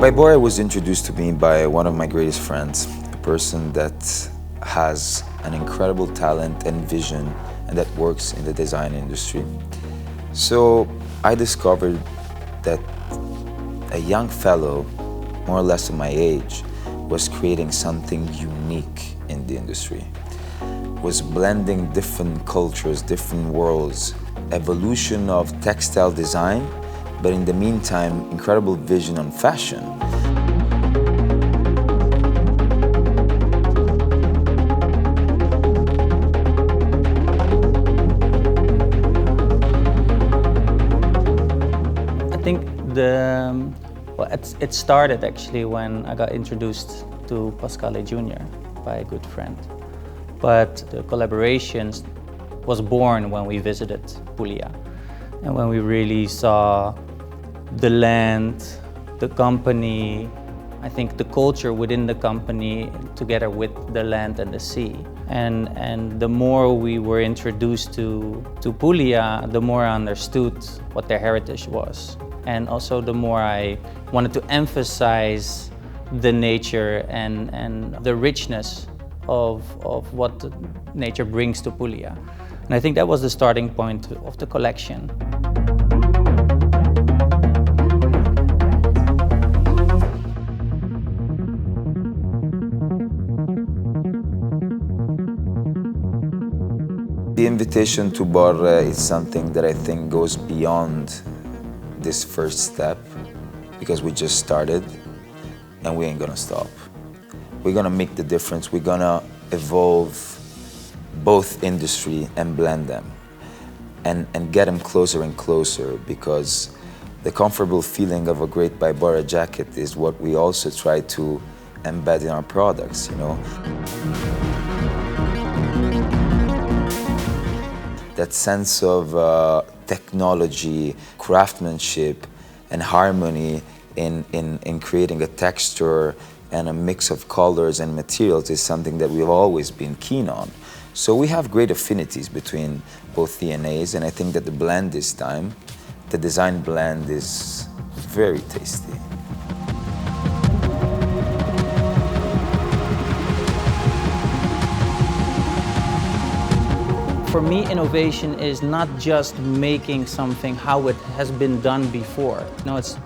BYBORRE was introduced to me by one of my greatest friends, a person that has an incredible talent and vision and that works in the design industry. So I discovered that a young fellow, more or less of my age, was creating something unique in the industry, was blending different cultures, different worlds, evolution of textile design, but in the meantime, incredible vision on fashion. I think it started actually when I got introduced to Pasquale Jr. by a good friend. But the collaborations was born when we visited Puglia and when we really saw the land, the company, I think the culture within the company together with the land and the sea. And the more we were introduced to Puglia, the more I understood what their heritage was. And also the more I wanted to emphasize the nature and the richness of what nature brings to Puglia. And I think that was the starting point of the collection. The invitation to BYBORRE is something that I think goes beyond this first step, because we just started and we ain't gonna stop. We're gonna make the difference. We're gonna evolve both industry and blend them and get them closer and closer, because the comfortable feeling of a great BYBORRE jacket is what we also try to embed in our products, you know. That sense of technology, craftsmanship, and harmony in creating a texture and a mix of colors and materials is something that we've always been keen on. So we have great affinities between both DNAs, and I think that the blend this time, the design blend, is very tasty. For me, innovation is not just making something how it has been done before. No, it's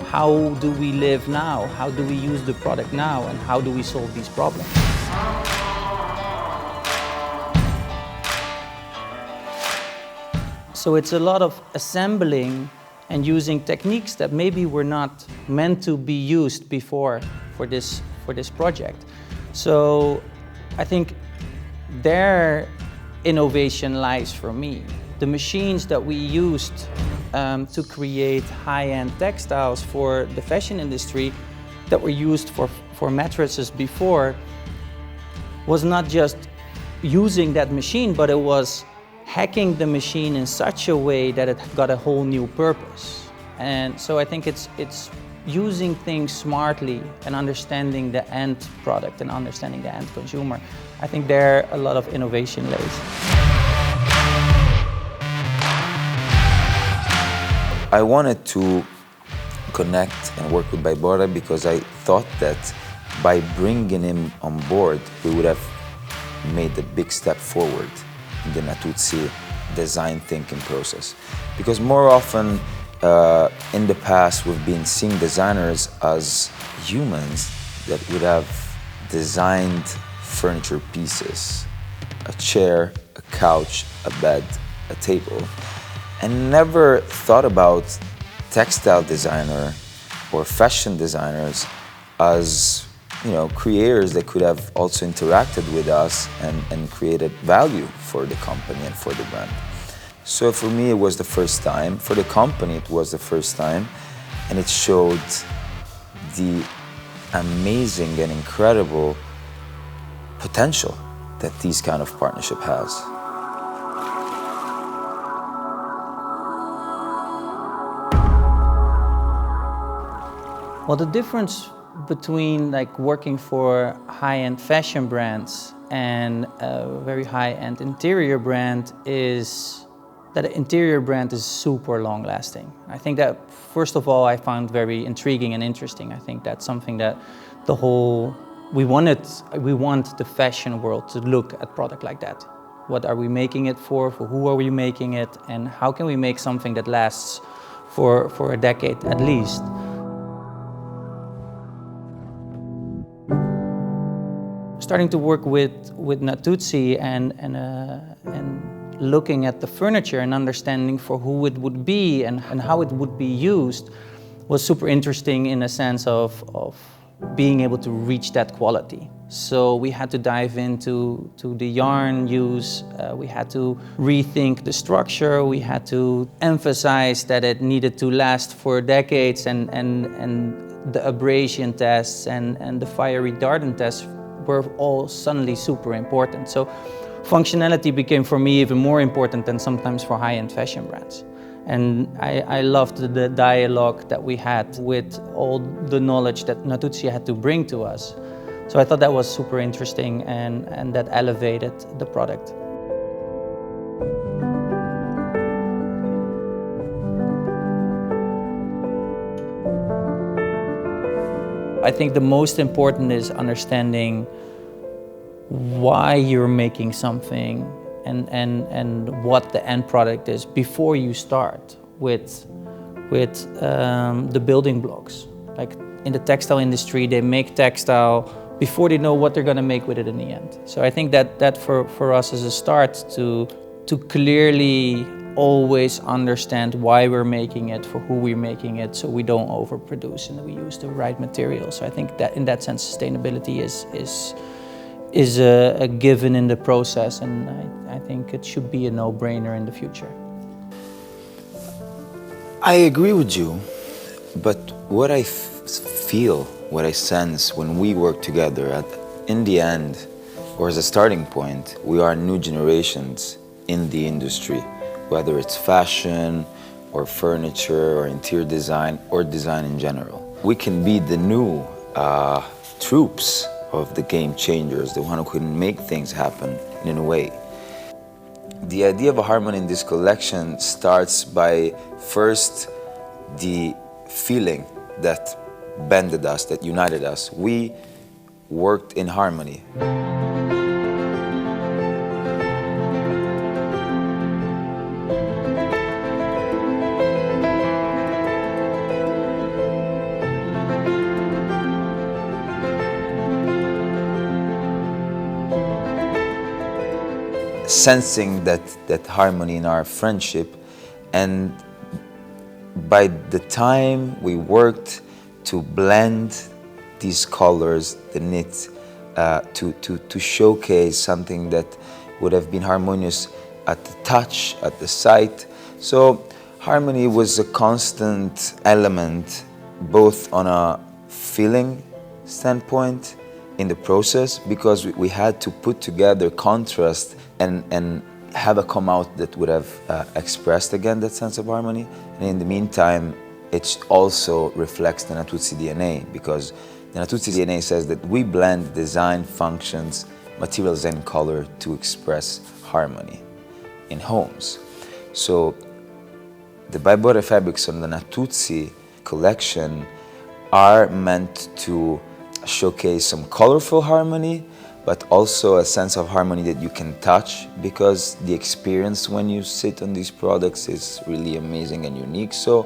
how do we live now? How do we use the product now? And how do we solve these problems? So it's a lot of assembling and using techniques that maybe were not meant to be used before for this project. So I think their innovation lies for me. The machines that we used to create high-end textiles for the fashion industry that were used for mattresses before was not just using that machine, but it was hacking the machine in such a way that it got a whole new purpose. And so I think it's using things smartly and understanding the end product and understanding the end consumer. I think there a lot of innovation lays. I wanted to connect and work with BYBORRE because I thought that by bringing him on board, we would have made a big step forward in the Natuzzi design thinking process. Because more often in the past, we've been seeing designers as humans that would have designed furniture pieces, a chair, a couch, a bed, a table, and never thought about textile designer or fashion designers as, you know, creators that could have also interacted with us and created value for the company and for the brand. So for me, it was the first time. For the company, it was the first time. And it showed the amazing and incredible potential that this kind of partnership has. Well, the difference between like working for high-end fashion brands and a very high-end interior brand is that an interior brand is super long lasting. I think that, first of all, I found very intriguing and interesting. I think that's something that we want the fashion world to look at product like that. What are we making it for who are we making it, and how can we make something that lasts for a decade at least? Starting to work with Natuzzi and looking at the furniture and understanding for who it would be and how it would be used was super interesting in a sense of being able to reach that quality. So we had to dive into the yarn use, we had to rethink the structure, we had to emphasize that it needed to last for decades, and the abrasion tests and the fire retardant tests were all suddenly super important. So functionality became for me even more important than sometimes for high-end fashion brands. And I loved the dialogue that we had with all the knowledge that Natuzzi had to bring to us. So I thought that was super interesting, and that elevated the product. I think the most important is understanding why you're making something and what the end product is before you start with the building blocks. Like in the textile industry, they make textile before they know what they're going to make with it in the end. So I think that for us is a start to clearly always understand why we're making it, for who we're making it, so we don't overproduce and we use the right material. So I think that in that sense, sustainability is a given in the process, and I think it should be a no-brainer in the future. I agree with you, but what I feel, what I sense when we work together, in the end, or as a starting point, we are new generations in the industry, whether it's fashion or furniture or interior design or design in general. We can be the new troops of the game changers, the one who can make things happen in a way. The idea of a harmony in this collection starts by first the feeling that bonded us, that united us. We worked in harmony. Sensing that harmony in our friendship, and by the time we worked to blend these colors, the knit, to showcase something that would have been harmonious at the touch, at the sight. So harmony was a constant element, both on a feeling standpoint in the process, because we had to put together contrast and have a come out that would have expressed again that sense of harmony. And in the meantime, it also reflects the Natuzzi DNA, because the Natuzzi DNA says that we blend design, functions, materials and color to express harmony in homes. So the BYBORRE fabrics on the Natuzzi collection are meant to showcase some colorful harmony, but also a sense of harmony that you can touch, because the experience when you sit on these products is really amazing and unique. So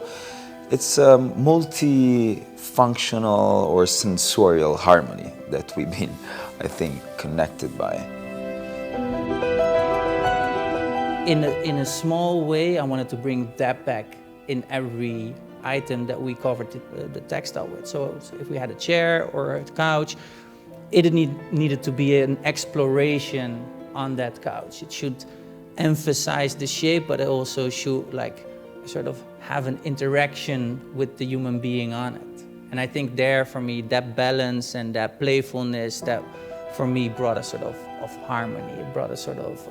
it's a multi-functional or sensorial harmony that we've been, I think, connected by. In a small way, I wanted to bring that back in every item that we covered the textile with. So if we had a chair or a couch, it needed to be an exploration on that couch. It should emphasize the shape, but it also should sort of have an interaction with the human being on it. And I think there, for me, that balance and that playfulness, that for me brought a sort of harmony. It brought a sort of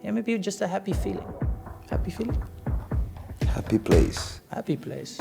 maybe just a happy feeling. Happy feeling? Happy place. Happy place.